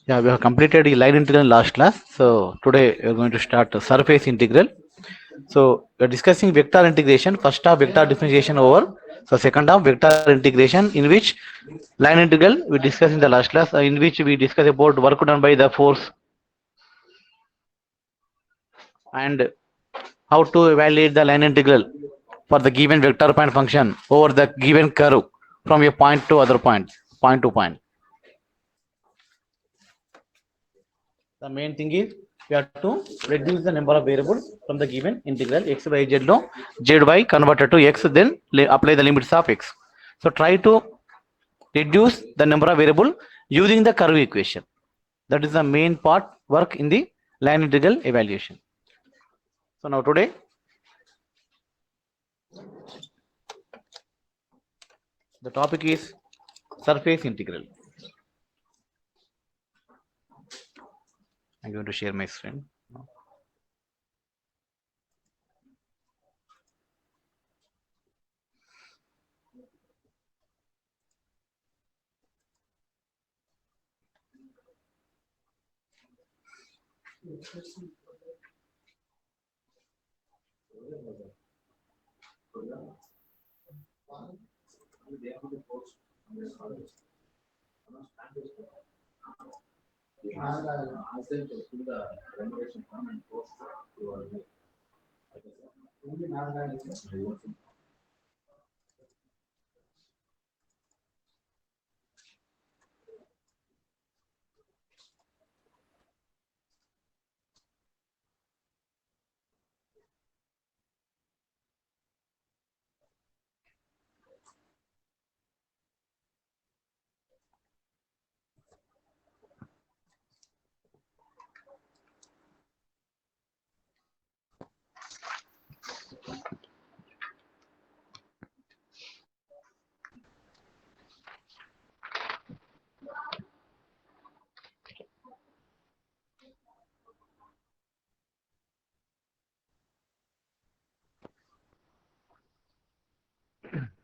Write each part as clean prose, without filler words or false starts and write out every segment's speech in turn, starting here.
Yeah, we have completed the line integral in last class. So today we are going to start the surface integral. So we are discussing vector integration. First half vector differentiation over. So second half vector integration, in which line integral we discussed in the last class, in which we discuss about work done by the force and how to evaluate the line integral for the given vector point function over the given curve from a point to other point, point to point. The main thing is we have to reduce the number of variables from the given integral x by z lo zy converted to x, then apply the limits of x. So try to reduce the number of variable using the curve equation. That is the main part work in the line integral evaluation. So now today the topic is surface integral. I'm going to share my screen.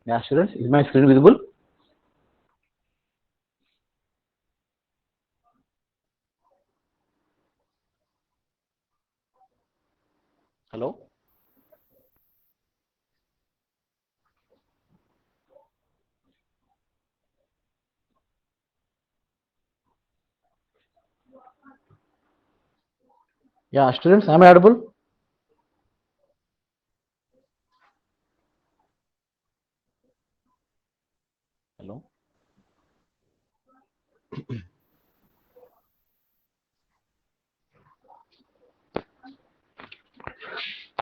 Yeah, students, is my screen visible? Hello? Yeah, students, am I audible? Hello?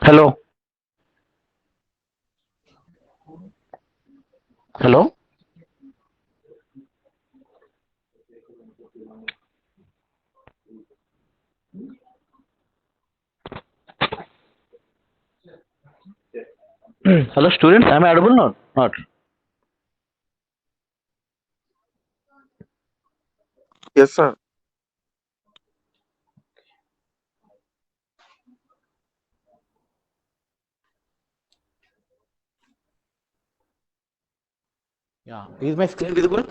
Hello? Hello? Hello, students, am I audible or not? Yes, sir. Yeah, is my screen visible?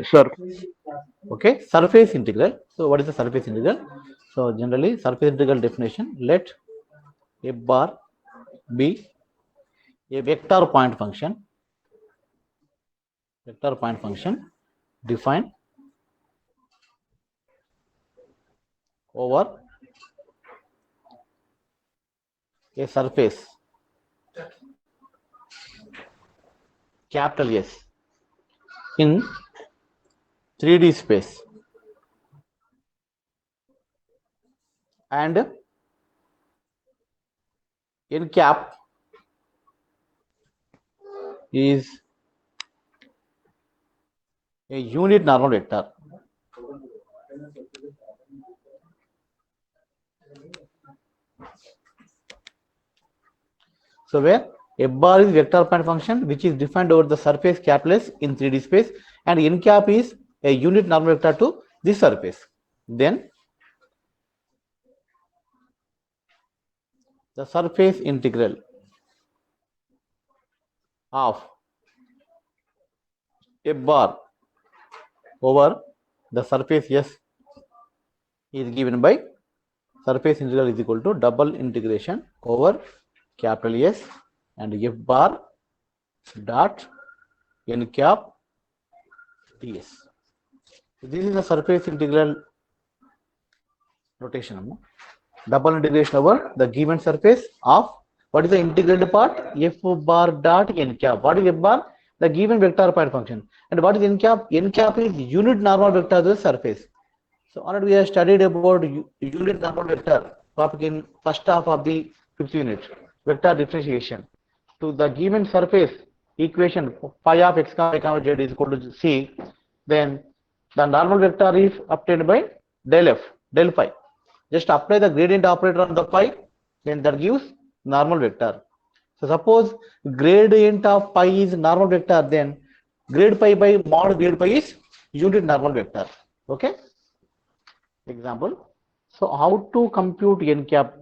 Sure. Okay, surface integral. So what is the surface integral? So generally surface integral definition, let a bar be a vector point function defined over a surface capital S in 3D space, and n cap is a unit normal vector. So where f bar is vector point function which is defined over the surface capital S in 3D space, and n cap is a unit normal vector to this surface. Then the surface integral of f bar over the surface S is given by surface integral is equal to double integration over capital S and f bar dot n cap ds. This is the surface integral notation. Double integration over the given surface of what is the integrated part? F bar dot n cap. What is f bar? The given vector point function. And what is n cap? N cap is unit normal vector of the surface. So already we have studied about unit normal vector topic in first half of the 5th unit, vector differentiation. To the given surface equation phi of x comma y comma z is equal to c, then the normal vector is obtained by del f, del phi. Just apply the gradient operator on the phi, then that gives normal vector. So suppose gradient of pi is normal vector, then grade pi by mod grade pi is unit normal vector. Okay. Example. So how to compute n cap?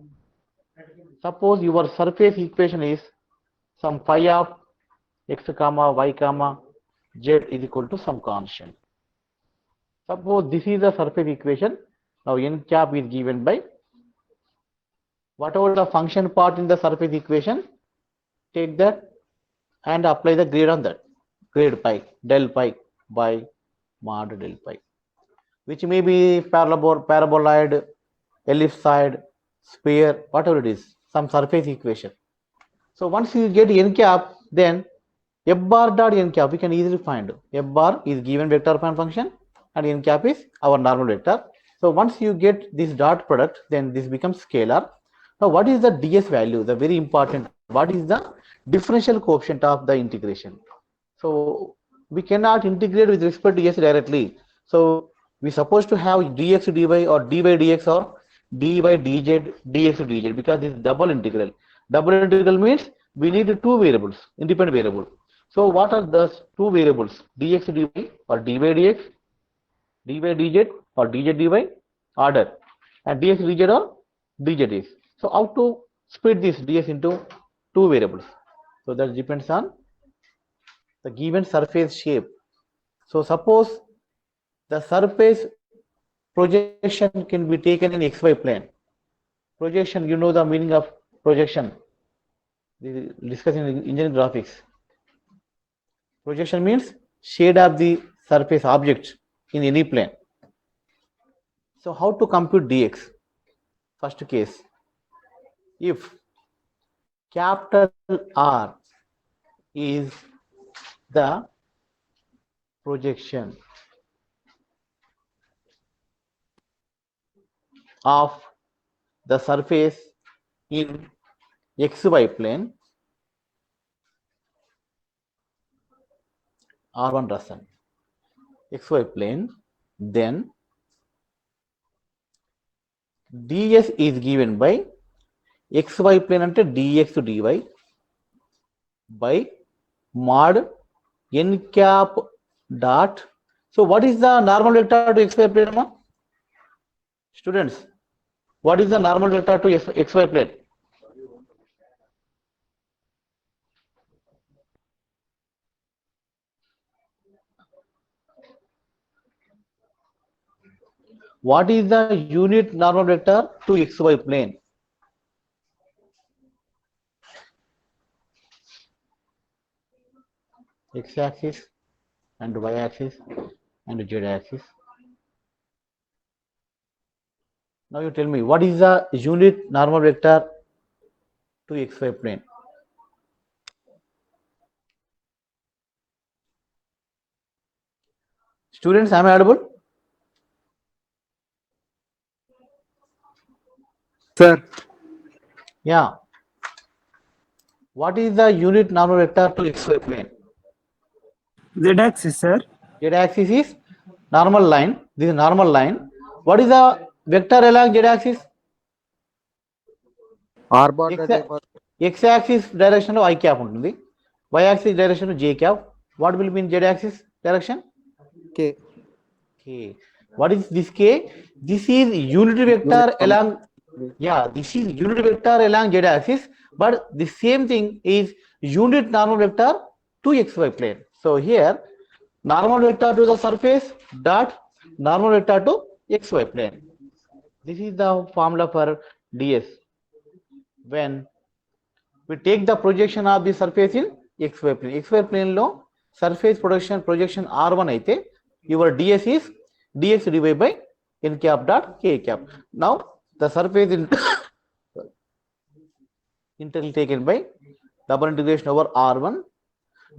Suppose your surface equation is some phi of x comma y comma z is equal to some constant. Suppose this is the surface equation. Now n cap is given by whatever the function part in the surface equation, take that and apply the grade on that. Grade pi, del pi by mod del pi, which may be paraboloid, ellipsoid, sphere, whatever it is, some surface equation. So once you get n cap, then f bar dot n cap we can easily find. F bar is given vector point function and n cap is our normal vector. So once you get this dot product, then this becomes scalar. Now what is the ds value? The very important, what is the differential coefficient of the integration? So we cannot integrate with respect to s directly. So we supposed to have dx dy or dy dx or dy dz dx dz, because this is double integral. Double integral means we need two variables, independent variable. So what are those two variables? Dx dy or dy dx, dy dz or dz dy order, and dx dz or dz dx. So how to split this ds into two variables? So that depends on the given surface shape. So suppose the surface projection can be taken in xy plane. Projection, you know the meaning of projection. Discussing engineering graphics. Projection means shade of the surface object in any plane. So how to compute dx? First case, if capital R is the projection of the surface in xy plane, R1 Rasan, xy plane, then ds is given by xy plane ante dx to dy by mod n cap dot. So what is the normal vector to xy plane? Students, what is the normal vector to xy plane? What is the unit normal vector to xy plane? X-axis and y-axis and z-axis. Now you tell me, what is the unit normal vector to xy plane? Students, am I audible? Sir, Yeah. What is the unit normal vector to xy plane? z-axis, sir. Z-axis is normal line. This is normal line. What is the vector along z-axis? R bar dot A bar. X-axis direction లో I cap ఉంటుంది. Y-axis direction లో J cap. What will be in Z-axis direction? K. K. What is this K? This is unit vector along Yeah, this is unit vector along z axis, but the same thing is unit normal vector to xy plane. So here normal vector to the surface dot normal vector to xy plane. This is the formula for ds when we take the projection of the surface in xy plane. xy plane లో surface projection r1 అయితే your ds is dx divided by n cap dot k cap. Now the surface in integral taken by double integration over r1.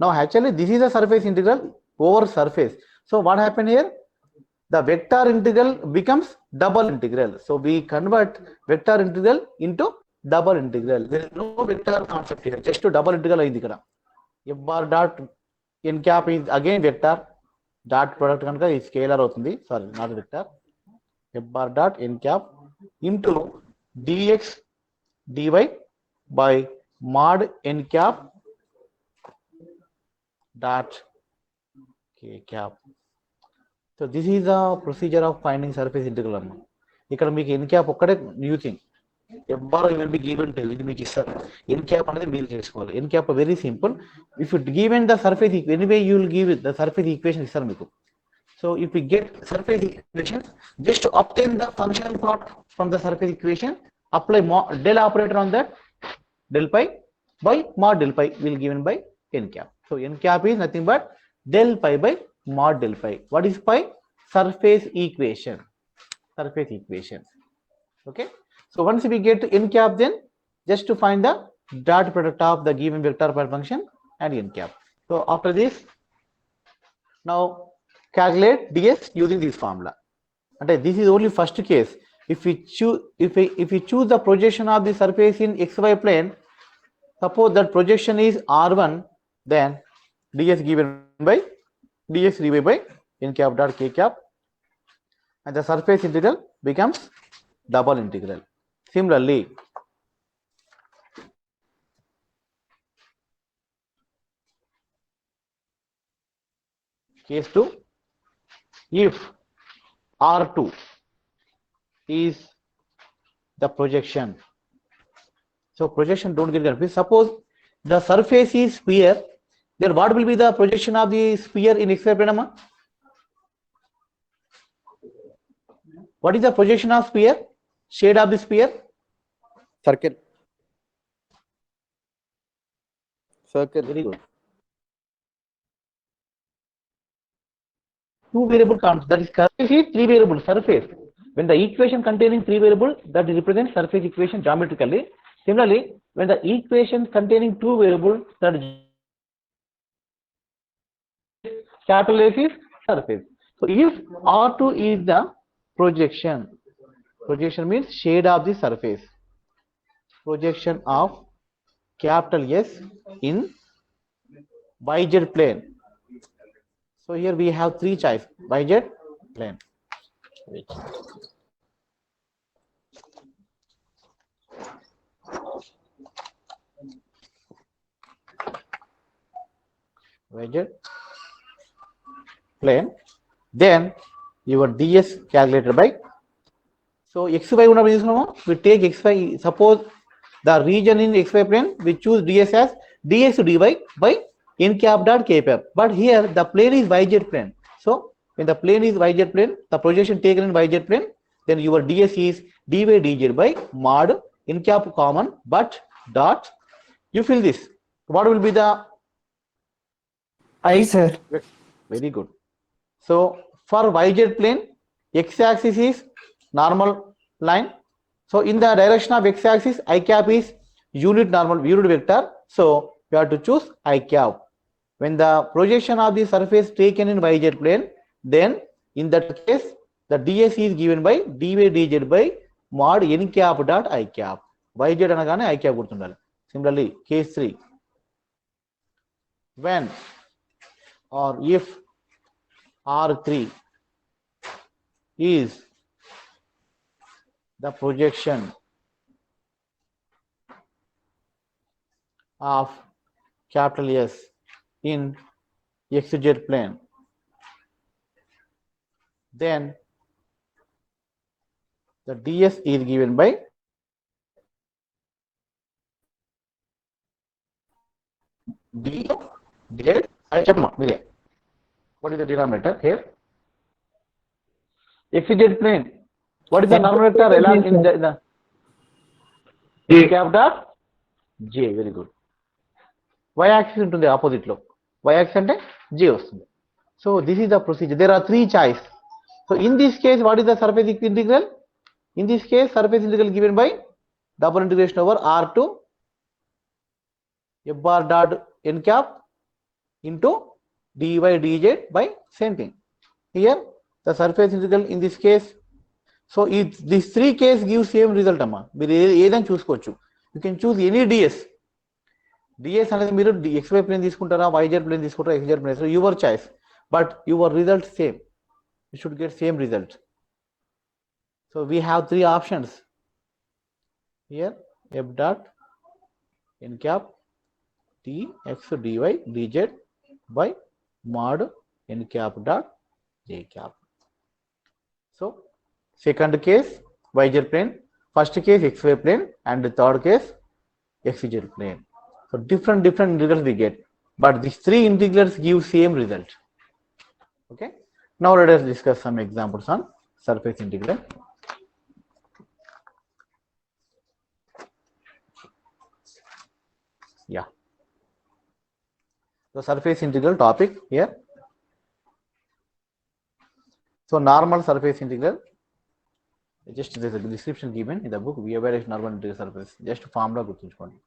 Now actually this is a surface integral over surface. So what happened here? The vector integral becomes double integral. So we convert vector integral into double integral. There is no vector concept here. Just to double integral అయింది ఇక్కడ. f bar dot n cap is again vector. Dot product కనుక ఈ scalar అవుతుంది. Sorry, not vector. f bar dot n cap into dx dy by mod n cap dot k cap. So this is the procedure of finding surface integral అమ్మ. ఇక్కడ మీకు n cap ఒక్కటే new thing. f bar will be given to ఇది మీకు ఇస్తారు. n cap అనేది మీరు చేసుకోవాలి. n cap very simple. If you given the surface anyway you will give it the surface equation ఇస్తారు మీకు. So if we get surface equation, just to obtain the functional plot from the surface equation, apply del operator on that, del pi by mod del pi will given by n cap. So n cap is nothing but del pi by mod del pi. What is pi? Surface equation. Surface equation. Okay. So once we get to n cap, then just to find the dot product of the given vector per function and n cap. So after this, now calculate ds using this formula. And this is only first case. If we choose the projection of the surface in xy plane, suppose that projection is r1, then ds given by dx divided by n cap dot k cap, and the surface integral becomes double integral. Similarly, case 2, if r2 is the projection, so projection don't get confused. Suppose the surface is sphere, then what will be the projection of the sphere in xy plane? What is the projection of sphere? Shade of the sphere? Circle. Circle. Very good. Two variable counts, that is surface is three variable surface. When the equation containing three variable, that represents surface equation geometrically. Similarly, when the equation containing two variable, that capital S is surface. So if R2 is the projection, projection means shade of the surface, projection of capital S in yz plane. So here we have three choice, yz plane. Yz plane, then your ds calculated by, so xy we take xy, suppose the region in xy plane we choose ds as dx dy by n cap dot k cap, but here the plane is yz plane. So when the plane is yz plane, the projection taken in yz plane, then your ds is dy dz by mod n cap common but dot, you fill this, what will be the I, sir. very good. So for yz plane, x-axis is normal line. So in the direction of x-axis, I cap is unit normal unit vector. So we have to choose I cap. When the projection of the surface taken in yz plane, then in that case the ds is given by dy dz by mod n cap dot I cap. yz అనగానే I cap గుర్తుండాలి. Similarly, case 3, when or if R3 is the projection of capital S in xz plane, then the ds is given by d z I చెప్పమ్మా మీరే. What is the denominator here? xz plane. What is the normal vector? Along in the n cap dot j. Very good. Y axis ఉంటుంది opposite లో. Y axis అంటే j వస్తుంది. So this is the procedure. There are three choice. So in this case, what is the surface integral? In this case, surface integral given by double integration over r to f bar dot n cap into dy dz by same thing. Here the surface integral in this case. So if these three case gives same result amma. మీరు ఏదైనా చూసుకోవచ్చు. You can choose any ds. ds అనేది మీరు xy plane తీసుకుంటారా, yz plane తీసుకుంటారా, xz plane. So your choice. But your result same. You should get same result. So we have three options. Here f dot n cap t x dy dz by mod n cap dot j cap. So second case yz plane, first case xy plane, and the third case xz plane. So different integrals we get, but these three integrals give same result. Okay. Now let us discuss some examples on surface integral. Yeah. The surface integral topic here. So normal surface integral. Just there is a description given in the book. We evaluate normal integral surface. Just formula గుర్తుంచుకోండి.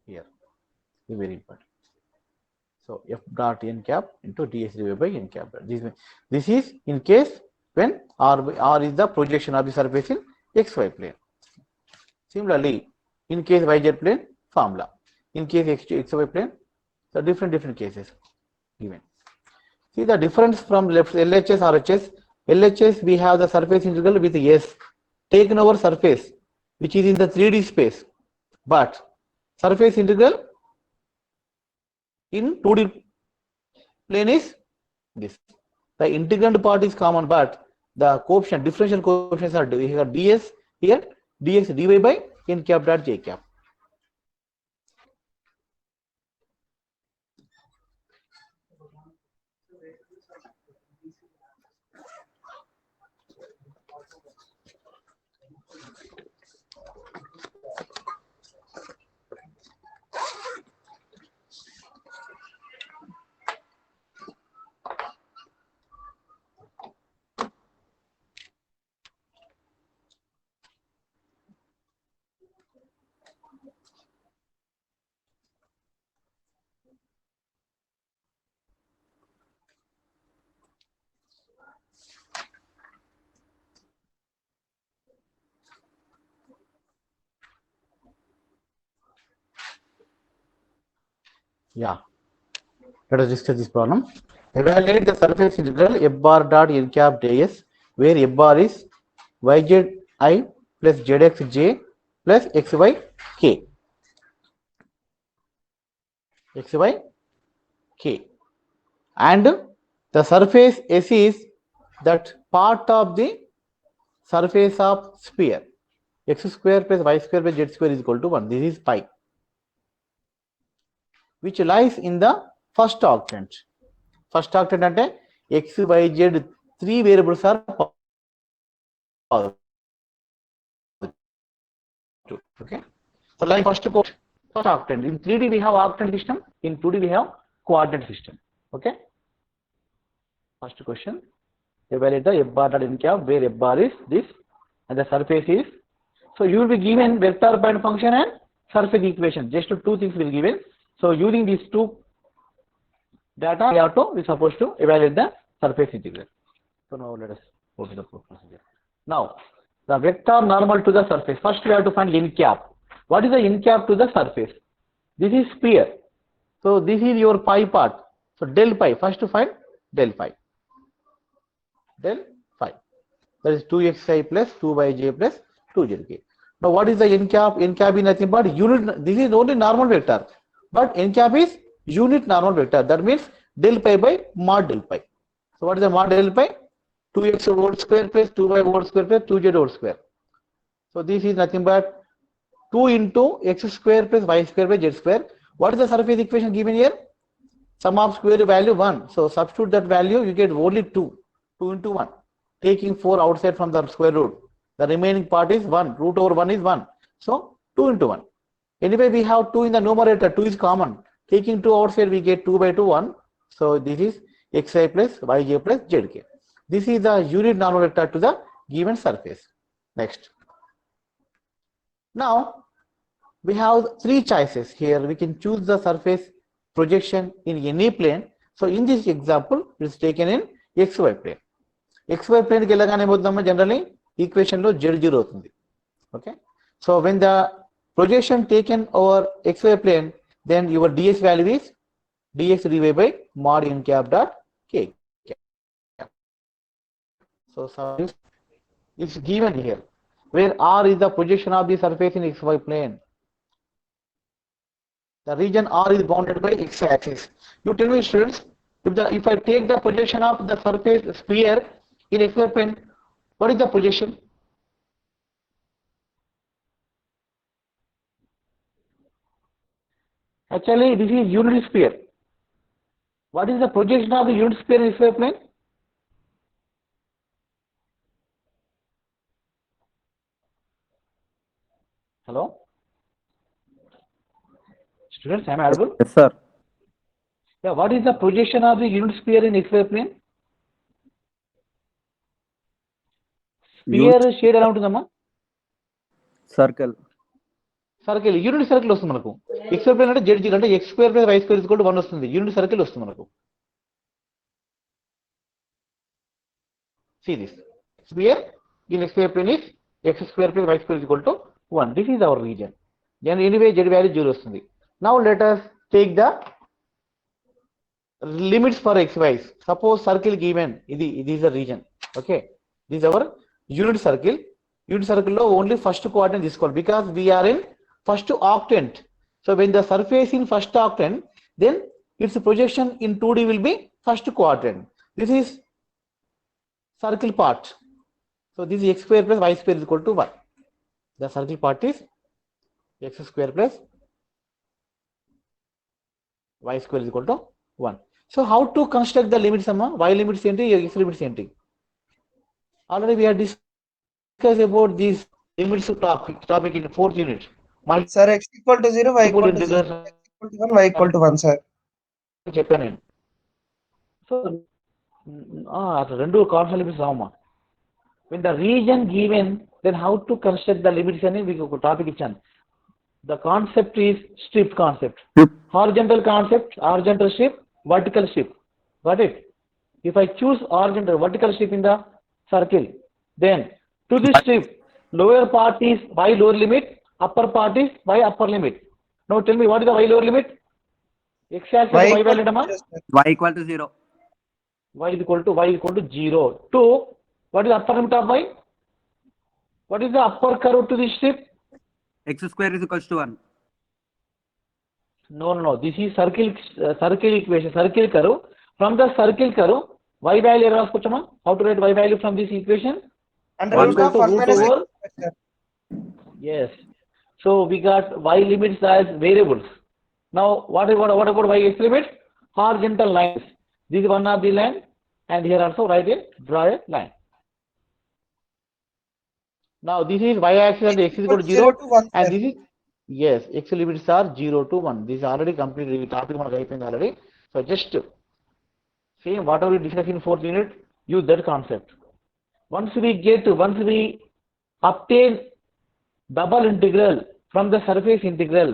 Here. Very important. So f dot n cap into ds divided by n cap. This is in case when r is the projection of the surface in xy plane. Similarly, in case yz plane, formula. In case xy plane, so different cases given. See the difference from left LHS RHS. LHS we have the surface integral with s taken over surface which is in the 3D space, but surface integral in 2D plane is this. The integrand part is common, but the coefficient, differential coefficients are here ds, here dx dy by n cap dot j cap. Yeah, let us discuss this problem. Evaluate the surface integral f bar dot n cap ds, where f bar is yzi plus zxj plus xyk. xyk. And the surface S is that part of the surface of sphere. X square plus y square plus z square is equal to 1. This is pi, which lies in the first octant. First octant ante x, y, z three variables are positive. Okay. So like first octant. In 3D we have octant system. In 2D we have coordinate system. Okay. First question. Evaluate the f bar dot n cap, where f bar is this and the surface is. So you will be given vector point function and surface equation. Just two things will be given. So using these two data, we are supposed to evaluate the surface integral. So now let us go to the procedure. Now the vector normal to the surface. First we have to find n cap. What is the n cap to the surface? This is sphere. So this is your pi part. So del pi. First to find del pi. Del phi. That is 2xi plus 2yj plus 2zk. Now what is the n cap? N cap is nothing but unit. This is only normal vector. But n cap is unit normal vector. That means del pi by mod del pi. So what is the mod del pi? 2x whole square plus 2y whole square plus 2z whole square. So this is nothing but 2 into x square plus y square by z square. What is the surface equation given here? Sum of square value 1. So substitute that value, you get only 2. 2 into 1. Taking 4 outside from the square root. The remaining part is 1. Root over 1 is 1. So 2 into 1. Anyway, we have 2 in the numerator. 2 is common. Taking 2 outside, we get 2 by 2, 1. So this is xi plus yj plus zk. This is the unit normal vector to the given surface. Next. Now, we have 3 choices here. We can choose the surface projection in any plane. So in this example, it is taken in xy plane. xy plane ki elagane bodam generally equation lo z0 avutundi. Okay. So when the projection taken over xy plane, then your ds value is dx dy by mod n cap dot k. So surface is given here, where r is the projection of the surface in xy plane. The region R is bounded by x-axis. You tell me, students, if I take the projection of the surface sphere in xy plane, what is the projection? Actually, this is unit sphere. What is the projection of the unit sphere in xy plane? Hello? Students, am I audible? Yes, sir. Yeah, what is the projection of the unit sphere in xy plane? Sphere shade ఎలా ఉంటుందమ్మా? Circle. Circle, unit circle వస్తుంది మనకు. xy plane అంటే z0 అంటే x square plus y square is equal to 1 వస్తుంది. Unit circle వస్తుంది మనకు. See this. Sphere in xy plane is x square plus y square is equal to 1. This is our region. Then anyway z value 0 వస్తుంది. Now let us take the limits for xy's. Suppose circle given, this is the region. Okay, this is our unit circle. Unit circle lo only first quadrant తీసుకోవాలి because we are in first octant. So when the surface in first octant, then its projection in 2D will be first quadrant. This is circle part. So this is x square plus y square is equal to 1. The circle part is x square plus y square is equal to 1. So how to construct the limits amma? Y limits enti, x limits enti? Already we have discussed about these limits topic in 4th unit. Sir, x equal to 0, y equal to 0, Multiple x equal to 1, y equal to 1, sir. చెప్పాను నేను. So రెండు constant limits రావమ్మా. When the region given, then how to construct the limits అని మీకు ఒక topic ఇచ్చాను. The concept is strip concept. Horizontal concept, horizontal strip, vertical strip. Got it? If I choose horizontal, vertical strip in the circle, then to this strip, lower part is y lower limit, upper part is y upper limit. Now tell me what is the y lower limit? X axis y value amma? Y equal to 0. Y is equal to 0. 2, what is the upper limit of y? What is the upper curve to this strip? X square is equal to 1. No. This is circle equation, circle curve. From the circle curve, y value రాసుకోవచ్చమ్మా? How to write y value from this equation? Under One root of equal to 1 root minus over- x square, sir. Yes. So we got y limits as variables. Now what about y x limits? Horizontal lines. This is one of the line, and here also draw a line. Now this is y axis and x is equal to 0, to 1, and sir. this is, yes, x limits are 0 to 1. This is already completed. The topic మనకు అయిపోయింది already. So just same whatever we discussed in 4th unit, use that concept. Once we obtain double integral from the surface integral,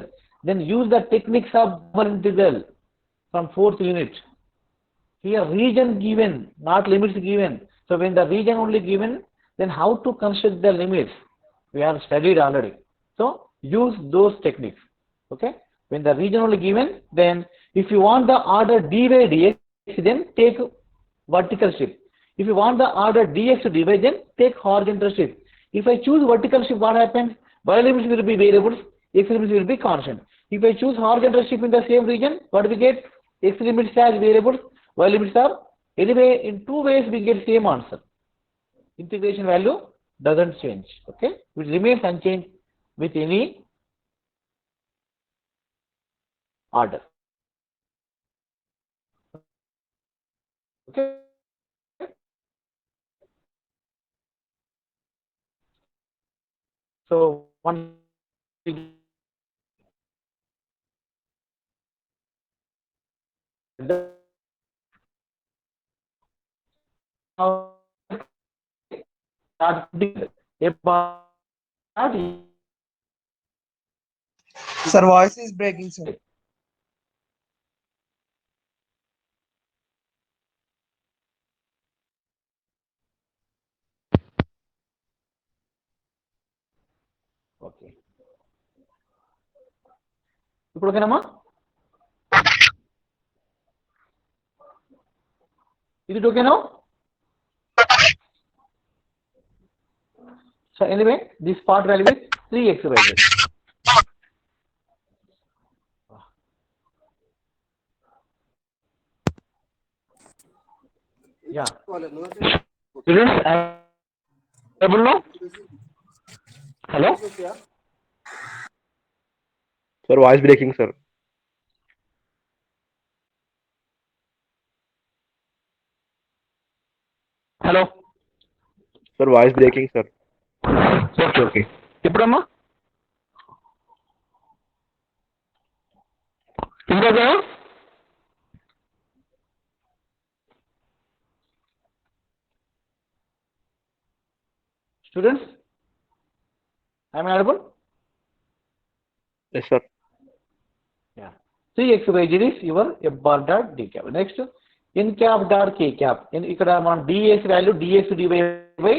then use the techniques of double integral from 4th unit. Here region given, not limits given. So when the region only given, then how to construct the limits? We have studied already. So use those techniques. Okay. When the region only given, then if you want the order dy dx, then take vertical strip. If you want the order dx to dy, then take horizontal strip. If I choose vertical strip, what happens? Y limits will be variables, x limits will be constant. If I choose horizontal strip in the same region, what we get? X limits as variables, y limits are, anyway, in 2 ways we get same answer. Integration value doesn't change. Okay, it remains unchanged with any order. Okay. So one now start putting a bar. Sir, voice is breaking, sir. Okay. ఇప్పుడు ఓకేనమ్మా? Is it okay now? So anyway, this part value is 3x by z. Yeah. Students, able now? Hello? Sir, voice breaking, sir. Hello? Sir, voice breaking, sir. Okay, okay. ఇప్పుడమ్మా ఇంకా students, am I audible? Yes, sir. Yeah. 3x by z is your f bar dot d cap. Next, n cap dot k cap. ఇక్కడ మనం ds value dx dy by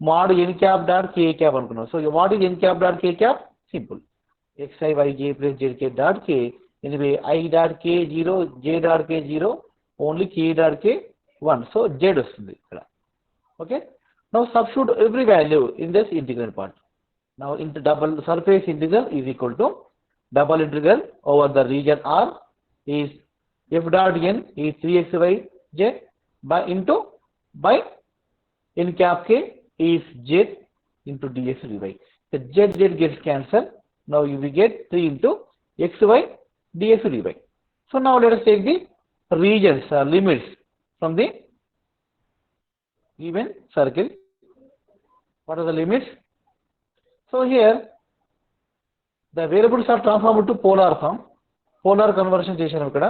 mod n cap dot k cap అనుకున్నాం. So what is n cap dot k cap? Simple. xi yj plus zk dot k. Anyway, I dot k 0, j dot k 0, only k dot k 1. So z వస్తుంది ఇక్కడ. Okay. Now substitute every value in this integral part. Now into double surface integral is equal to double integral over the region R is f dot n is 3x y z by into by n cap k is z into dx dy. The z gets cancelled. Now you will get 3 into xy dx dy. So now let us take the regions limits from the given circle. What are the limits? So here the variables are transformed to polar form. Polar conversion చేశాను ఇక్కడ.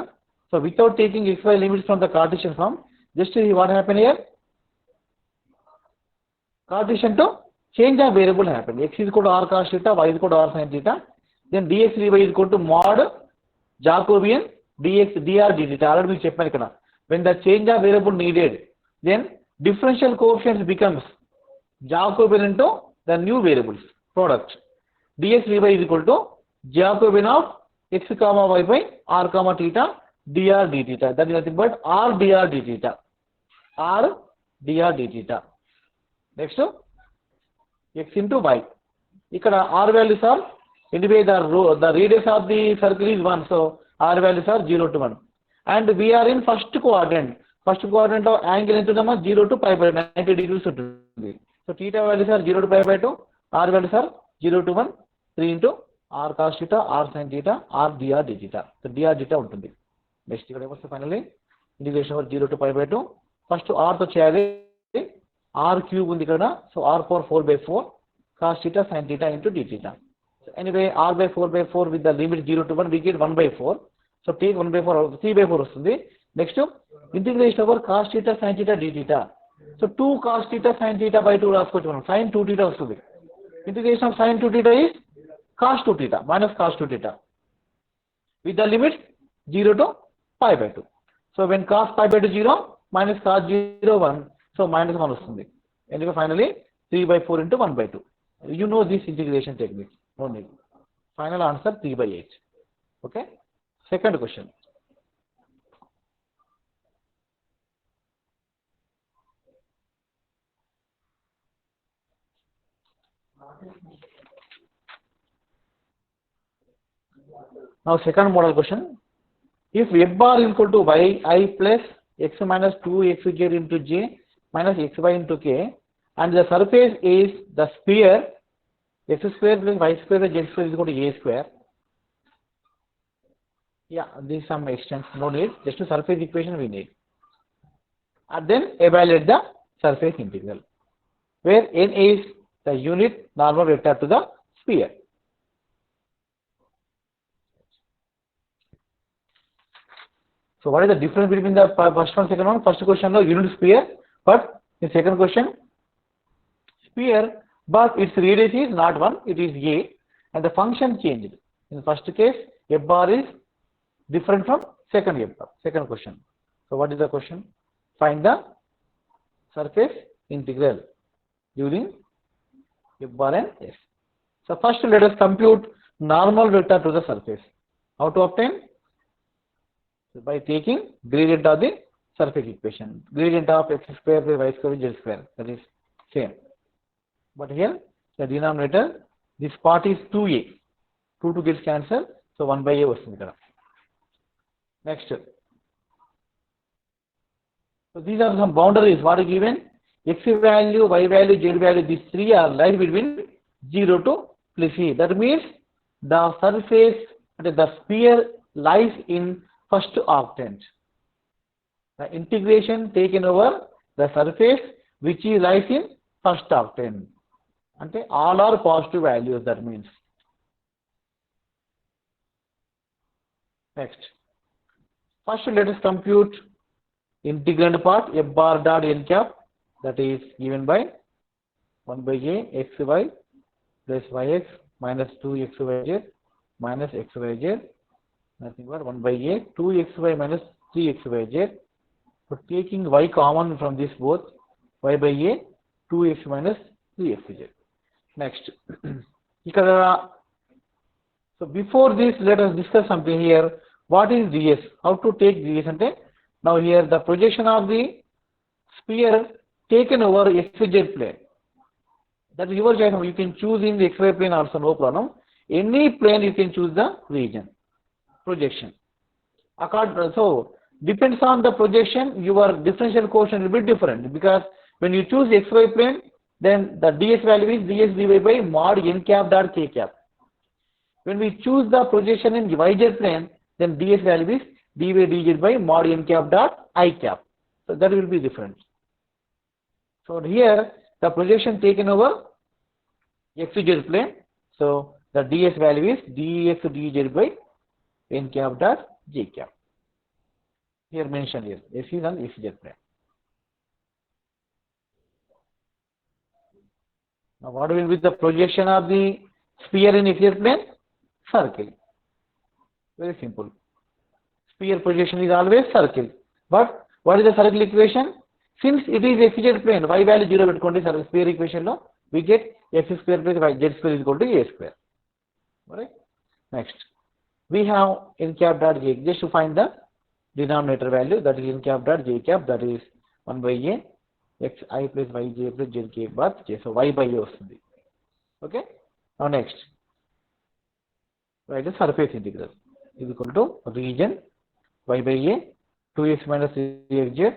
So without taking xy limits from the Cartesian form, just see what happened here. Cartesian to change of variable happened. X is equal to r cos theta, y is equal to r sin theta. Then dx dy is equal to mod Jacobian dx dr dt. Already మీకు చెప్పాను ఇక్కడ. When the change of variable needed, then differential coefficients becomes Jacobian into the new variables product. dx dy is equal to Jacobian of x comma y by r comma theta dr d theta. That is nothing but r dr d theta. R dr d theta. Next, x into y. ఇక్కడ r values are anyway the radius of the circle is 1, so r values are 0 to 1. And we are in first quadrant. First quadrant of angle into 0 to pi by 90 degrees ఉంటుంది. So theta values are 0 to pi by 2, r values are 0 to 1, 3 into r cos theta, r sin theta, r dr d theta. So dr theta ఉంటుంది. Next ఇక్కడ ఏమొస్తుంది finally integration over 0 to pi by 2. First r తో చేయాలి. r cube ఉంది ఇక్కడ. So r power 4 by 4 cos theta sin theta into d theta. So anyway r by 4 by 4 with the limit 0 to 1 we get 1 by 4. So take 1 by 4 3 by 4 వస్తుంది. Next integration over cos theta sin theta d theta. So 2 cos theta sin theta by 2 రాసుకోవచ్చు మనం. sin 2 theta వస్తుంది. Integration of sin 2 theta is cos 2 theta minus cos 2 theta with the limit 0 to pi by 2. So when cos pi by 2 0 minus cos 0 1, so minus 1 వస్తుంది. Anyway finally 3 by 4 into 1 by 2. You know this integration technique. No need. Final answer 3 by 8. Okay. Second question. Now second model question. If f bar is equal to yi plus x minus 2xz into j minus xy into k, and the surface is the sphere x square plus y square plus z square is equal to a square. Yeah, this some extents, no need, just a surface equation we need. And then evaluate the surface integral, where n is the unit normal vector to the sphere. So what is the difference between the first one, second one? First question no unit sphere, but in second question sphere, but its radius is not 1, it is a, and the function changed. In the first case, f bar is different from second f bar, second question. So what is the question? Find the surface integral using f bar and s. So first let us compute normal vector to the surface. How to obtain? So by taking gradient of the surface equation. Gradient of x square plus y square z square, that is same. But here the denominator, this part is 2a. 2 gets cancelled, so 1 by a was there. Next. So these are some boundaries. What are given? X value, y value, z value, these three are lies between 0 to plus a. That means the surface, the sphere lies in first octant. The integration taken over the surface which is lies in first octant. Okay, all are positive values, that means. Next. First let us compute integrand part f bar dot n cap, that is given by 1 by a xy plus yx minus 2xyz minus xyz, nothing but 1 by a 2xy minus 3xyz. So taking y common from this both, y by a 2x minus 3xz. Next. So before this, let us discuss something here. What is ds? How to take ds? Now here the projection of the sphere taken over xz plane. That is your choice. You can choose in the xy plane also, no problem. Any plane you can choose the region projection. So depends on the projection, your differential quotient will be different, because when you choose xy plane, then the ds value is ds dy by mod n cap dot k cap. When we choose the projection in yz plane, then ds value is dy dz by mod n cap dot I cap. So that will be different. So here the projection taken over xz plane, so the ds value is dx dz by n cap dot j cap. Here mentioned here, S is on xz plane. Now what will be the projection of the sphere in xz plane? Circle. Very simple. Sphere projection is always circle. But what is the circle equation? Since it is xz plane, y value 0 పెట్టుకోండి, sphere equation lo we get x square plus y z square is equal to a square. Alright. Next, we have n cap dot j, just to find the denominator value, that is n cap dot j cap, that is 1 by a xi plus yj plus zk bar j. So y by a వస్తుంది. Okay. Now next, write the surface integral is equal to region y by a 2x minus 3xz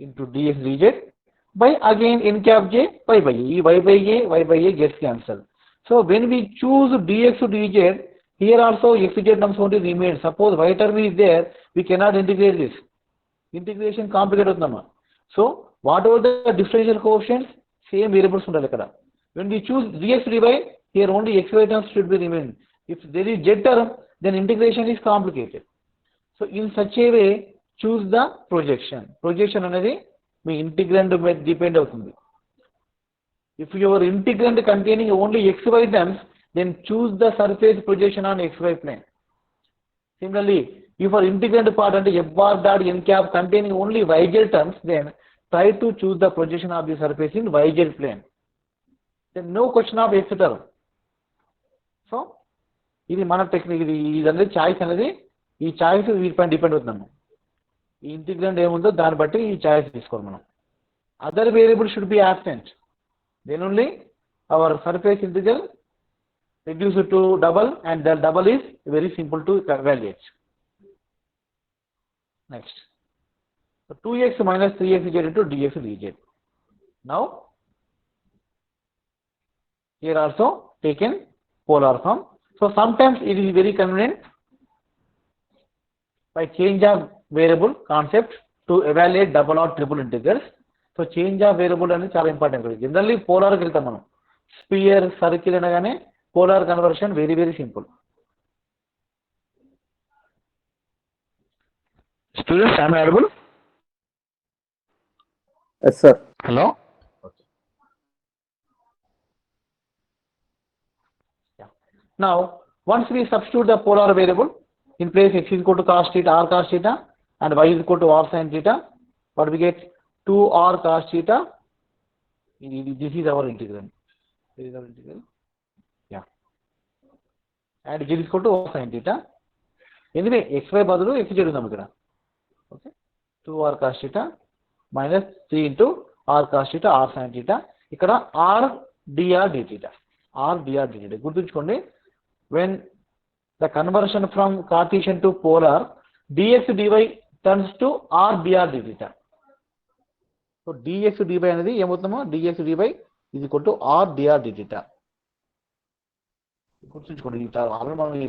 into dx dz by again n cap j y by a. Y by a gets cancelled. So when we choose dx to dz, here also xz terms only remain. Suppose y term is there, we cannot integrate this. Integration complicated అవుతుందమ్మా. So whatever the differential coefficients, same variables ఉండాలి ఇక్కడ. When we choose dx to dy, here only xy terms should be remain. If there is z term, then integration is complicated. So in such a way, choose the projection. Projection అనేది మీ integrand మీద depend అవుతుంది. If your integrand containing only xy terms, then choose the surface projection on xy plane. Similarly, if your integrand part అంటే f bar dot n cap containing only yz terms, then try to choose the projection of the surface in yz plane. Then no question of x term. So ఇది మన technique, ఇది అనేది choice అనేది, ఈ choice వీటిపైన depend అవుతున్నాము. ఈ ఇంటిగ్రెంట్ ఏముందో దాన్ని బట్టి ఈ చాయిస్ తీసుకోవాలి మనం. Other variable should be absent. Then only our surface integral reduce to double, and the double is very simple to evaluate. Next, so 2x minus 3xz into dx dz. Now here also taken polar form. So sometimes it is very convenient by change of variable concept to evaluate double or triple integrals. So change of variable అనేది చాలా important. Generally పోలార్కి వెళ్తాం మనం. Spear circle అనగానే polar conversion very very simple. Students, am I audible? Yes, sir. Hello? Okay. Yeah. Now, once we substitute the polar variable, in place x is equal to cos theta, r cos theta, and y is equal to r sin theta, what we get? 2r cos theta. This is our integral. This is our integral. Yeah. And z is equal to r sin theta. Anyway, xy బదులు x చేద్దాం ఇక్కడ. Okay. 2r cos theta minus 3 into r cos theta r sin theta. ఇక్కడ r dr d theta. r dr d theta. గుర్తుంచుకోండి, when the conversion from Cartesian to polar, dx dy turns to r dr d theta. So dx dy అనేది ఏమవుతుందో dx dy is equal to r dr d theta. గుర్తుంచుకోండి, ఈ already మనం ఈ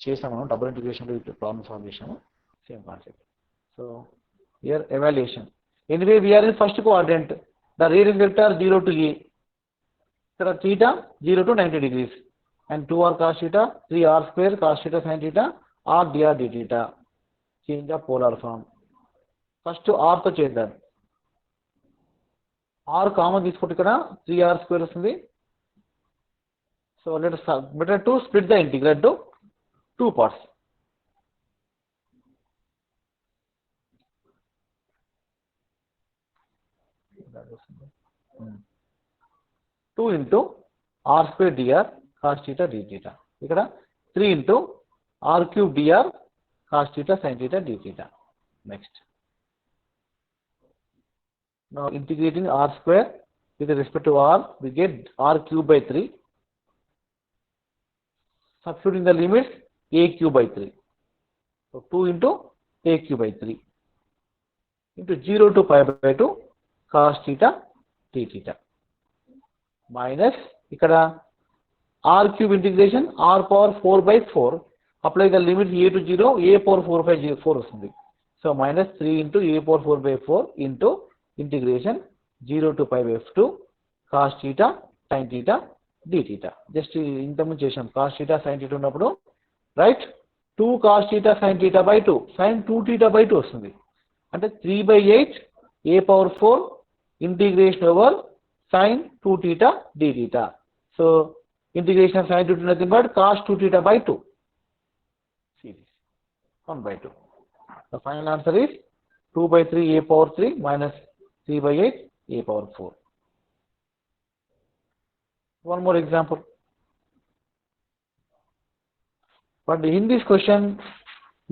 చేసాము, మనం double integration లో ప్రాబ్లమ్ సాల్వ్ చేసాము, same concept. So here evaluation. Anyway, we are in first quadrant. The radius vector 0 to a. So theta 0 to 90 degrees. And 2r cos theta, 3r square cos theta sin theta, r dr d theta. Change the polar form. First r to చేద్దాం. r common తీసుకుంటే ఇక్కడ 3r square వస్తుంది. So let us better to split the integral to two parts. Two into r square dr cos theta d theta. ఇక్కడ 3 into r cube dr cos theta sin theta d theta. Next. Now integrating r square with respect to r, we get r cube by 3. Substituting the limits, a cube by 3. So 2 into a cube by 3 into 0 to pi by 2 cos theta d theta minus ikkada r cube integration r power 4 by 4, apply the limit a to 0, a power 4 by 4 వస్తుంది. So minus 3 into a power 4 by 4 into integration 0 to pi by 2 cos theta sin theta d theta. Just ఇంతకుముందు చేసాం, cos theta sin theta ఉన్నప్పుడు right 2 cos theta sin theta by 2 sin 2 theta by 2 వస్తుంది. అంటే 3 by 8 a power 4 integration over sin 2 theta d theta. So integration of sin 2 theta nothing but cos 2 theta by 2. See this 1 by 2. The final answer is 2 by 3 a power 3 minus 3 by 8 a power 4. One more example. But in this question,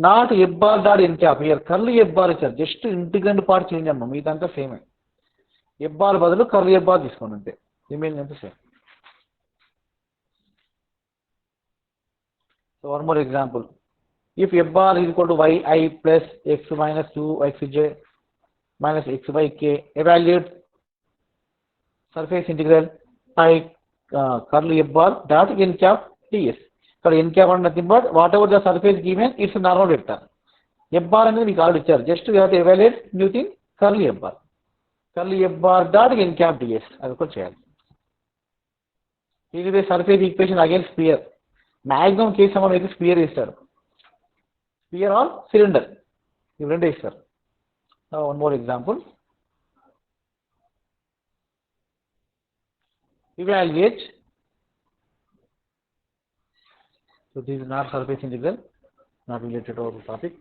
not f bar dot n cap, here curly f bar is just integrand part change amma, meedanతా same. F bar బదులు curly f bar తీసుకోండి అంతే, remaining అంతా same. So one more example. If f bar is equal to yi plus x minus 2 xj minus x by k, evaluate surface integral by curly f bar dot n cap ds. ఇక్కడ n cap అంటే nothing but whatever the surface given, it's a normal vector. f bar అనేది మీకు already ఇచ్చారు, just you have to evaluate new thing curly f bar. Curly f bar dot n cap ds అది కూడా చేయాలి. ఇది surface equation again sphere, maximum case మనం అయితే spear ఇస్తారు, స్పియర్ ఆర్ సిలిండర్, ఇవి రెండే ఇస్తారు. One more example. Evaluate. So this is not surface integral, not related to our topic.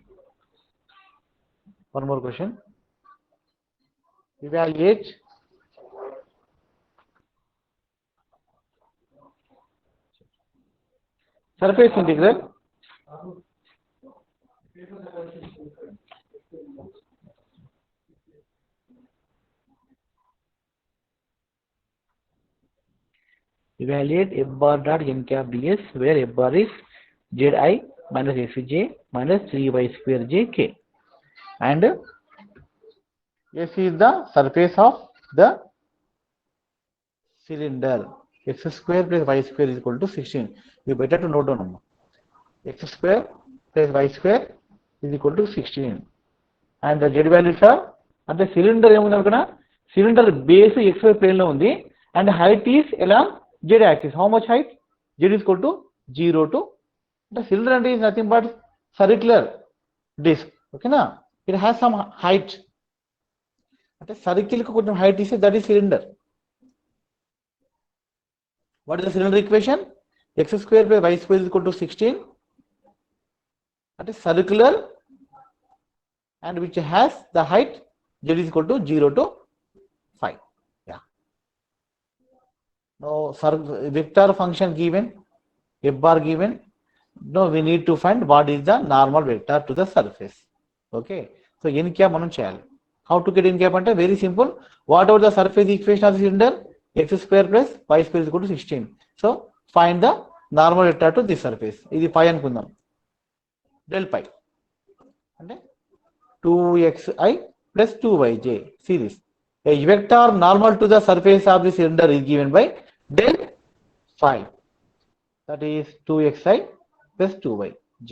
One more question. Evaluate surface integral evaluate f bar dot n cap ds, where f bar is zi minus xj minus 3y square jk, and s is the surface of the cylinder. X square plus y square is equal to 16. You better to note down x square plus y square is equal to 16. And the z values are at the cylinder ఏముంది అనుకున్న cylinder base xy plane లో ఉంది and height is along z axis. How much height? Z is equal to 0 to the cylinder and is nothing but circular disc. Okay na? It has some height. అంటే circle కి కొంచెం height ఇస్తే that is cylinder. What is the cylinder equation? x square plus y square is equal to 16. That is circular and which has the height z is equal to 0 to 5. Yeah. Now vector function given, f bar given. Now we need to find what is the normal vector to the surface. Okay. So in kya manam cheyali? How to get in cap ante very simple. Whatever the surface equation of the cylinder, x square plus y square is equal to 16. So find the normal vector to this surface. Idi pi anukundam. Del pi ante 2xi plus 2yj. See this. A vector normal to the surface of the cylinder is given by del phi. That is 2xi plus 2yj.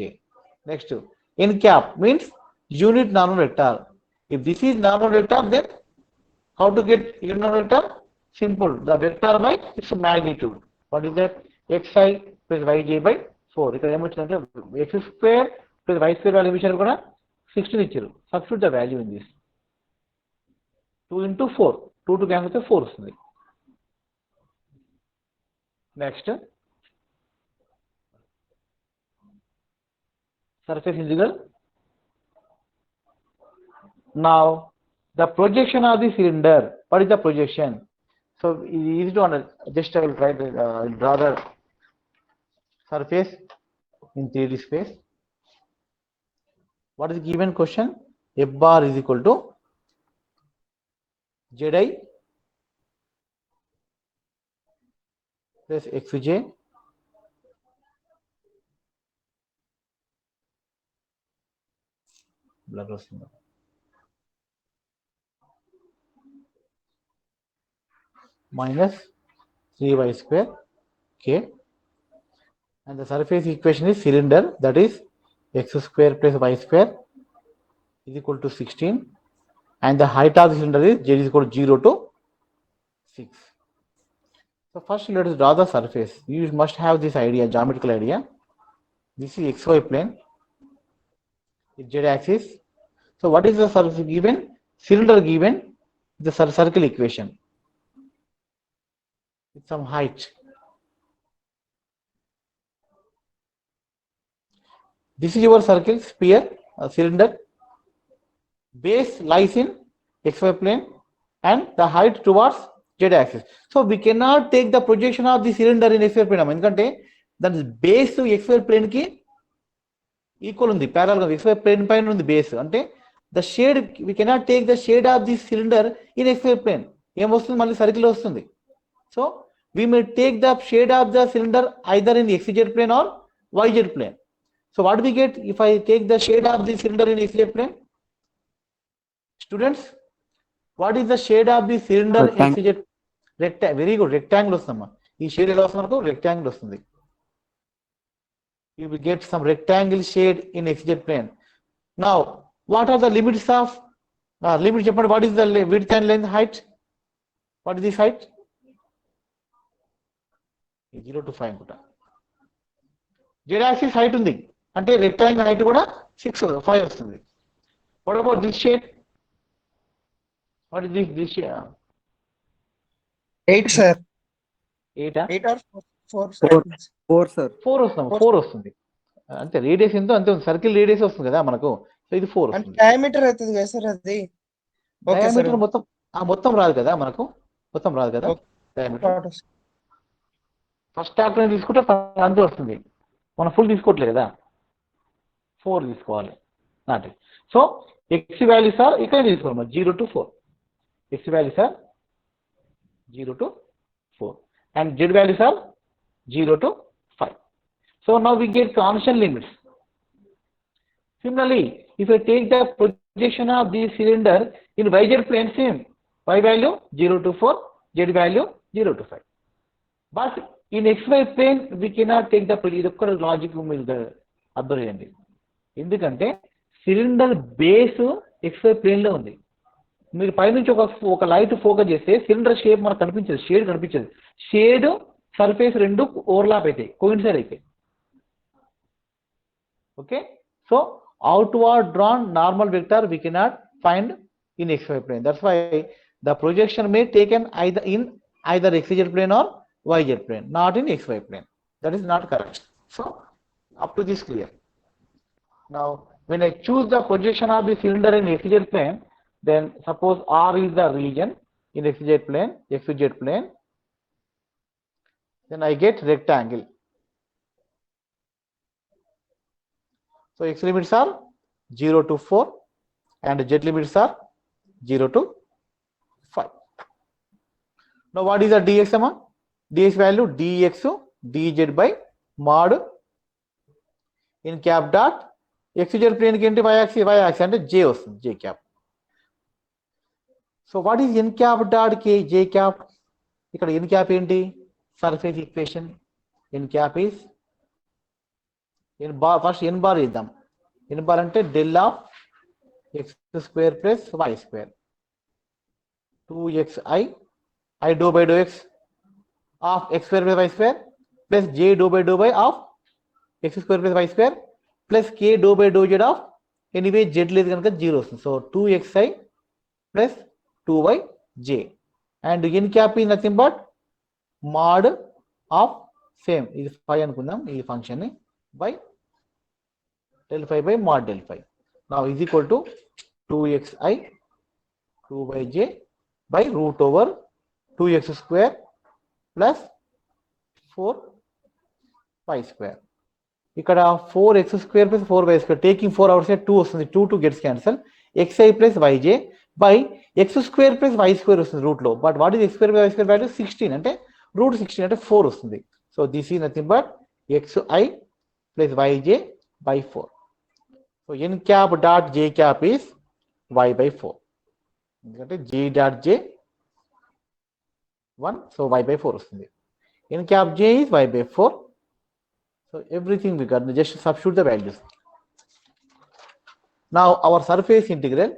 Next, n cap means unit normal vector. If this is normal vector, then how to get unit normal vector? Simple. The vector by its magnitude. What is that? xi plus yj by 4. ఇక్కడ ఏమొచ్చిందంటే x square plus y square value ఇచ్చారు కూడా 16 ఇచ్చారు. Substitute the value in this. 2 into 4. 2 to cancel 4 వస్తుంది. Next, surface integral. Now the projection of the cylinder. What is the projection? So it is easy to understand. Just I will try to draw the surface in 3D space. What is the given question? F bar is equal to Zi plus xj minus 3y square k, and the surface equation is cylinder, that is x square plus y square is equal to 16, and the height of the cylinder is z is equal to 0 to 6. So first let us draw the surface. You must have this idea, geometrical idea. This is xy plane, it's z axis. So what is the surface given? Cylinder given, the circle equation with some height. This is your circle, sphere, cylinder. Base lies in xy plane and the height towards z axis. So we cannot take the projection of the cylinder in xy plane. Endukante that base to xy plane ki equal undi, parallel ga xy plane paina undi base. Ante the shade, we cannot take the shade of this cylinder in xy plane. Em vastundi malli circle vastundi. So we may take the shade of the cylinder either in xz plane or yz plane. So what do we get if I take the shade of the cylinder in xz plane? Students, what is the shade of the cylinder in xz? Rectangle. Very good. Rectangle vastundamma. Ee shade ela vastundi manaku rectangle vastundi. You will get some rectangle shade in xz plane. Now, what are the limits of limit cheppandi? What is the width and length, height? What is this height? 0 to 5 అనుకుంటా. Z axis height ఉంది అంటే rectangle height కూడా 5 వస్తుంది. What about this shade? What is this shade? 8 sir. 8 8 or 4 sir. 4 sir. 4 వస్తుంది. 4 వస్తుంది. అంటే radius ఎంతో అంతే ఉంది. సర్కిల్ రేడియస్ వస్తుంది కదా మనకు. సో ఇది 4 అంటే వస్తుంది. డయామీటర్ అవుతుంది కదా సార్ అది. Okay sir. డయామీటర్ మొత్తం రాదు కదా మనకు. మొత్తం రాదు కదా డయామీటర్. ఫస్ట్ ఆక్టర్ తీసుకుంటే అంతే వస్తుంది. మనం ఫుల్ తీసుకోవట్లేదు కదా, 4 తీసుకోవాలి నాటి. సో x వాల్యూస్ ఆర్ ఇక్కడ తీసుకోవాలి 0 to 4. x values are 0 to 4 and z values are 0 to 5. So now we get constant limits. Similarly, if I take the projection of the cylinder in yz plane, same y value 0 to 4, z value 0 to 5. But in xy plane we cannot take the logic మీరు observe చేయండి. ఎందుకంటే cylinder base XY plane లో ఉంది. మీరు పైనుంచి ఒక light focus చేస్తే cylinder shape మనకు కనిపించదు, షేడ్ కనిపించదు. షేడ్ సర్ఫేస్ రెండు ఓవర్లాప్ అవుతాయి, కోయిన్సైడ్ అవుతాయి. Okay, so outward drawn normal vector we cannot find in XY plane. That's why the projection may taken either XZ plane or YZ plane, not in XY plane. That is not correct. So up to this clear. Now when I choose the projection of the cylinder in XZ plane, then suppose R is the region in XZ plane, then I get rectangle. So X limits are 0 to 4 and Z limits are 0 to 5. Now what is the dx amount? Dx value dx dz by mod in cap dot xz plane ki enti y axis ante j vastundi, j cap. So what is n cap dot k j cap? Ikkada n cap enti? Surface equation. N cap is n bar, first n bar iddam. n bar ante del of x square plus y square 2xi I dou by dou x of x square plus y square plus j dou by dou y of x square plus y square plus k dou by dou z of anyway z లేదు కనుక 0 వస్తుంది. So 2xi plus 2yj and n cap is nothing but mod of same ఇది 5 అనుకుందాం ఈ function ని by del phi by mod del phi. Now is equal to 2xi 2yj by root over 2x square plus 4y square. ఇక్కడ 4x square plus 4y square taking 4 outside 2 వస్తుంది, 2 gets cancel. xi plus yj by x square plus y square వస్తుంది route లో. But what is x square plus y square value 16 అంటే route 16 అంటే 4 వస్తుంది. So this is nothing but xi plus yj by 4. So n cap dot j cap is y by 4 ఎందుకంటే j dot j 1, so y by 4 వస్తుంది. n cap j is y by 4. So everything we got, just substitute the values. Now our surface integral,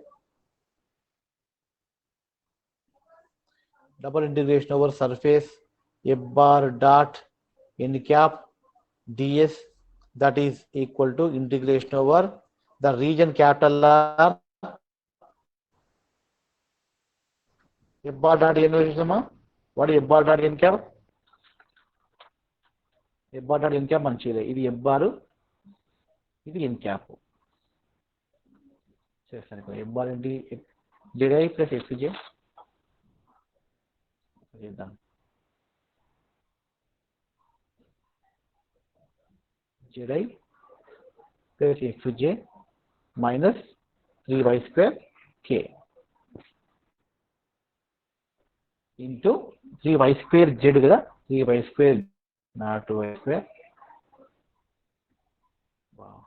double integration over surface f bar dot n cap ds, that is equal to integration over the region capital R f bar dot n వేసుకుందామా? What is f bar dot n cap? f bar dot n cap మంచిదే, ఇది f bar, ఇది n cap చేస్తాను. f bar ఏంటి? zi plus xj చేద్దాం. zi plus xj minus 3y square k into 3y square z కదా, 3y square not 2y square. Wow,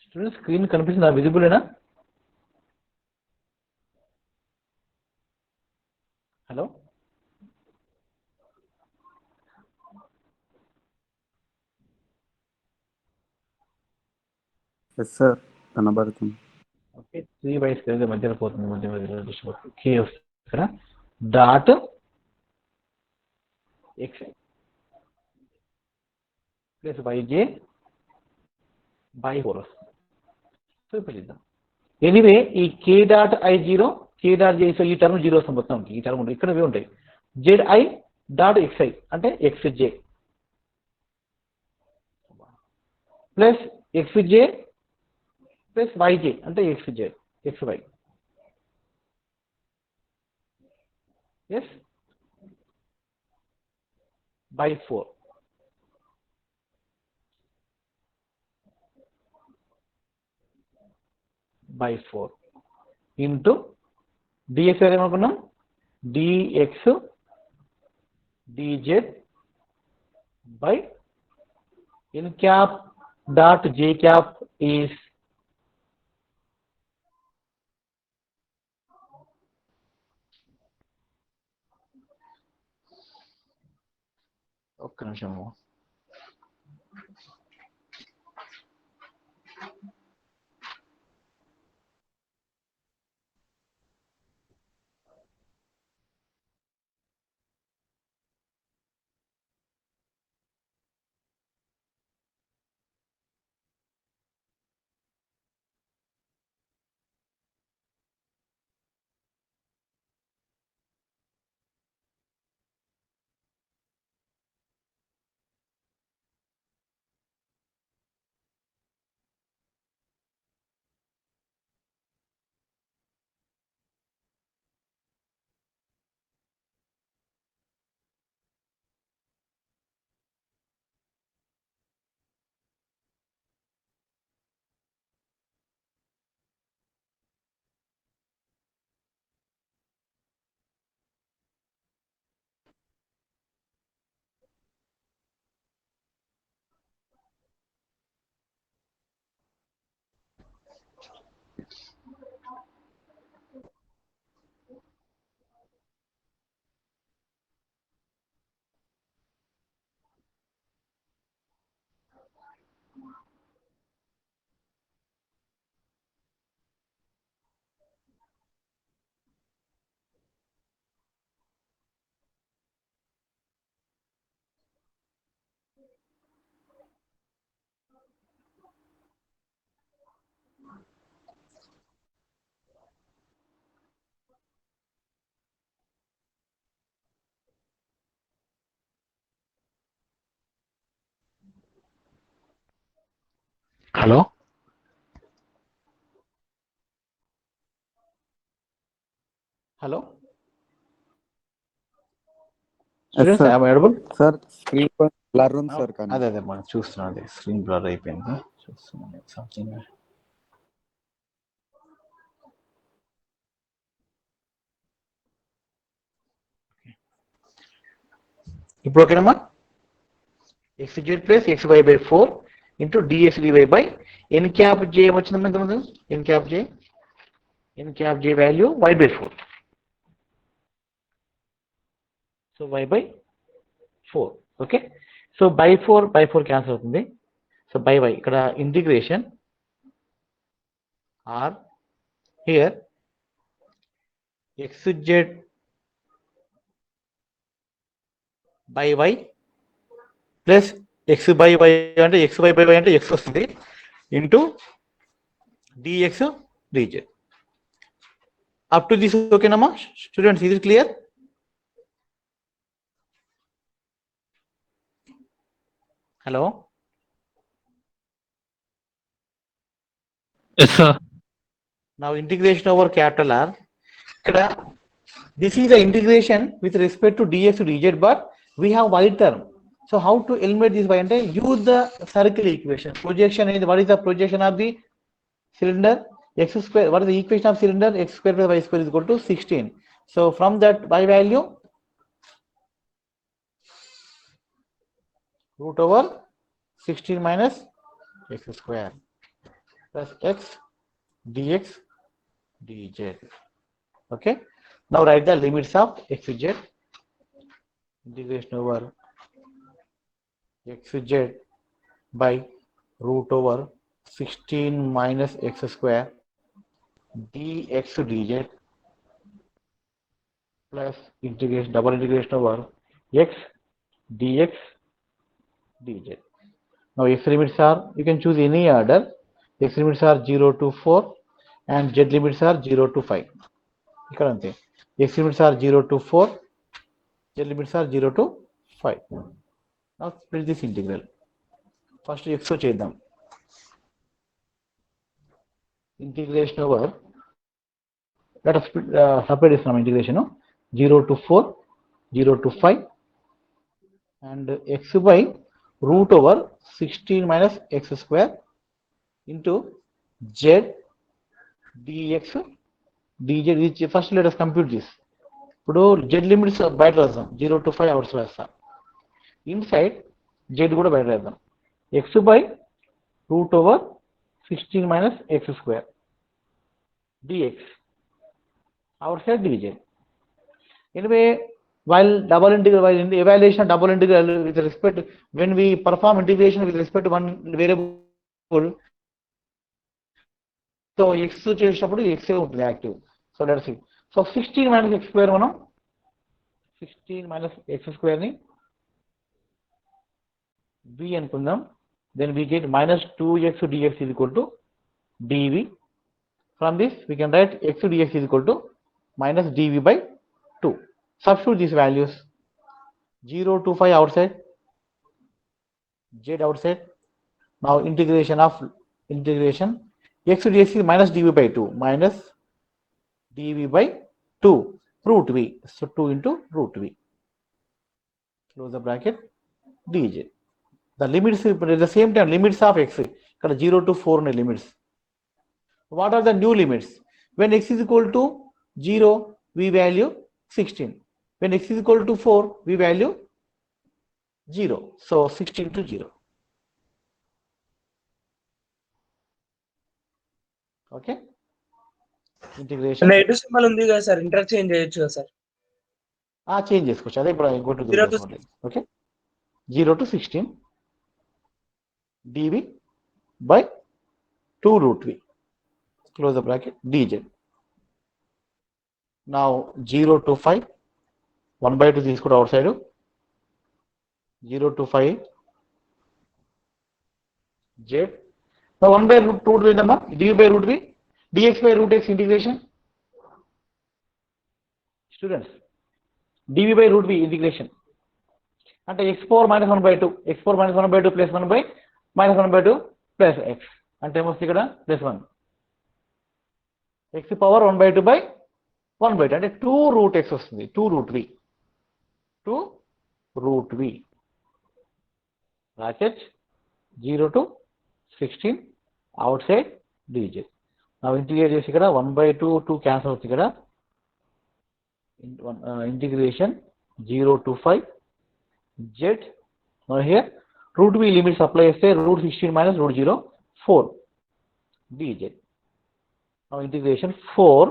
students screen కనిపిస్తుందా? Visible ఏనా? Hello yes sir, కనబడుతుంది. Okay, 3y square మధ్యలో పోతుంది, మధ్యలో k వస్తుంది ఇక్కడ dot x plus yj by 4 వస్తుంది. సో ఇప్పుడు చూద్దాం. ఎనీవే ఈ k dot i0 k dot j, so ఈ టర్మ్ 0 వస్తుంది మొత్తం, ఈ టర్మ్ ఉంటాయి, ఇక్కడ ఉంటాయి. zi డాట్ xi అంటే xj plus xj plus yj అంటే xj xy. S by 4 by 4 into dx ఏమనుకున్నాం? dx dz by n cap dot j cap is ఒక్క నిమిషము. Hello hello students sir. I am audible? Sir, screen blur ఉంది sir కానీ అదే అదే మనం చూస్తున్నాం, అదే స్క్రీన్ బ్లర్ అయిపోయింది చూస్తున్నాం సంథింగ్. ఇప్పుడు ఓకేనమ్మా. xz plus xy by 4 into dx dy by n cap j వచ్చిందమ్మా ఇంతకుముందు. n cap j value y by 4. So y by 4. Okay, so by 4 cancel అవుతుంది. సో బై y ఇక్కడ integration r here xz by y plus x by y అంటే x by y అంటే x వస్తుంది into dx dz. Up to this ఓకేనమ్మా students, ఇది clear? Hello Yes, sir. now integration over capital R. ఇక్కడ this is the integration with respect to dx to dz, but we have y term. So how to eliminate this y అంటే use the circle equation. Projection is, what is the projection of the cylinder? X square. What is the equation of cylinder? X square plus y square is equal to 16. So from that y value root over 16 minus x square plus x dx dz. Okay, now write the limits of xz. Integration over xz by root over 16 minus x square dx dz plus integration, double integration over x dx dz. Now x limits are, you can choose any order. X limits are 0 to 4 and z limits are 0 to 5. ఇక్కడ అంతే, x limits are 0 to 4, z limits are 0 to 5. Now split this integral. First x చేద్దాం. Integration over, let us separate this from integration 0 to 4, 0 to 5 and x by root over 16 minus x square into z dx dz. First let us compute this. ఇప్పుడు z limits బయట రాద్దాం, 0 to 5 hours వేస్తా. Inside z కూడా బయట రాద్దాం. x by root over 16 minus x square dx outside dz. Anyway, while double integral, while in the evaluation of double integral with respect, when we perform integration with respect to one variable, so x చేసేటప్పుడు x ఉంటుంది active. So let's see. So 16 minus x square మనం 16 minus x square ని b అనుకుందాం. Then we get minus 2x dx is equal to dv. From this we can write x dx is equal to minus dv by 2. Substitute these values. 0 to 5 outside, z outside. Now integration x dx is minus dv by 2, minus dv by 2 root v. So 2 into root v. Close the bracket, dz. The limits at the same time, limits of x, 0 to 4 limits. What are the new limits? When x is equal to 0, we value 16. When x is equal to 4, we value 0. So 16 to 0. Okay. Integration. Negative symbol ఉంది కదా sir, interchange చేయొచ్చు కదా sir. Change చేసుకోవచ్చు. అదే ఇప్పుడు go to do 0 to this. Okay. 0 to 16 dv by 2 root v. Close the bracket, dz. Now 0 to 5, 1 by 2 తీసుకుంటే out side, 0 to 5 z. Now 1 by root 2 ఏంటమ్మా, dv by root v, dx by root x integration. Students, dv by root v integration అంటే x power minus 1 by 2, x power minus 1 by 2 plus 1 by minus 1 by 2 plus x అంటే ఏమొస్తుంది ఇక్కడ plus 1. x power 1 by 2 by 1 by 2 అంటే 2 root x వస్తుంది, 2 root v, 2 root v. Bracket 0 to 16 outside dz. Now integrate చేసి ఇక్కడ 1 by 2 2 cancel అవుతుంది ఇక్కడ. Integration 0 to 5 z. Now here root v limits apply చేస్తే root 16 minus root 0 4 dz. Now integration 4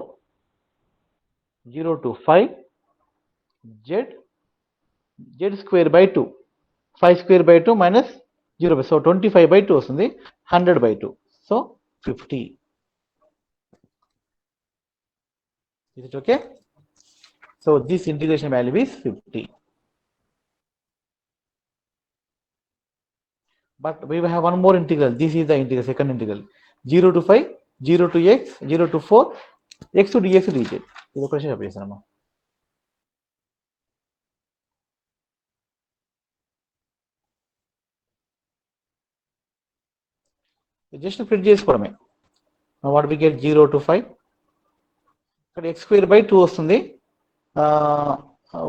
0 to 5 z square by 2, 5 square by 2 minus 0 by, so 25 by 2 వస్తుంది, 100 by 2, so 50. Is it okay? So this integration value is 50. But we will have one more integral. This is the integral, second integral. 0 to 5, 0 to x, 0 to 4, x to dx dz. ఇది ఒక ప్రశ్న చెప్పేసానమ్మా. Just fit చేసుకోవడమే. What we get 0 to 5, ఇక్కడ x square by 2 వస్తుంది,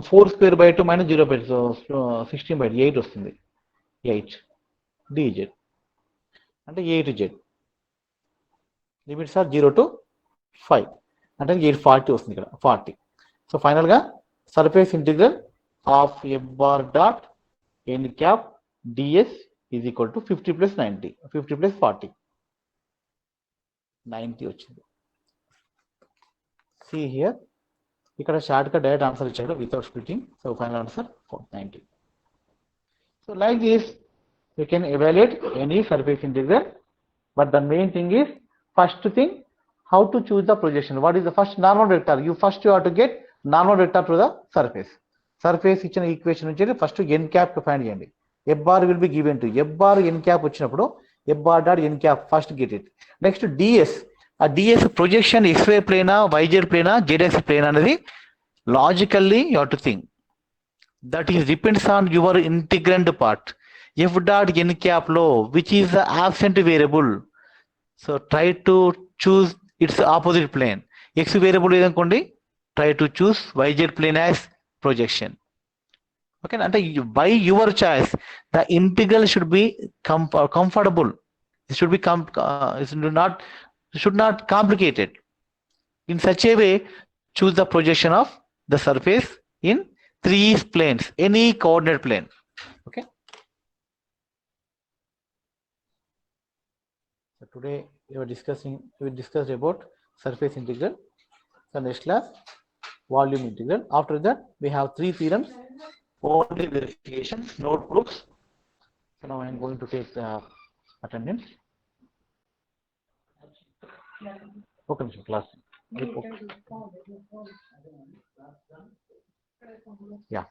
4 square by 2 minus 0 by 2, so 16 by 8 వస్తుంది, 8 dz అంటే 8z. Limits are 0 to 5 అంటే 840 వస్తుంది ఇక్కడ, 40. సో ఫైనల్ గా surface integral of f bar dot n cap ds is equal to 50 plus 90, 50 plus 40, 90 వచ్చింది. See here, ఇక్కడ short గా డైరెక్ట్ ఆన్సర్ ఇచ్చాడు without splitting. So final answer 90. So like this we can evaluate any surface integral, but the main thing is, first thing, how to choose the projection. What is the first normal vector? You have to get normal vector to the surface. Surface ఇచ్చిన equation నుంచి first n cap find చేయండి. f bar will be given to f bar n cap వచ్చినప్పుడు f bar dot n cap first get it. Next ds, ఆ ds projection xy ప్లేనా yz ప్లేనా zx ప్లేనా అనేది logically you have to think. That is depends on your integrand part. F dot n cap low, which is the absent variable, so try to choose its opposite plane. X variable ఏదనుకోండి, try to choose yz plane as projection. Okay, అంటే by your choice the integral should be comfortable. It should be should not complicated. In such a way, choose the projection of the surface in 3 planes, any coordinate plane. Okay. So today we discussed about surface integral. So next class volume integral. After that, we have three theorems, only verification, no proofs. So now I am going to take the attendance. Okay, Mr. Class. Yeah.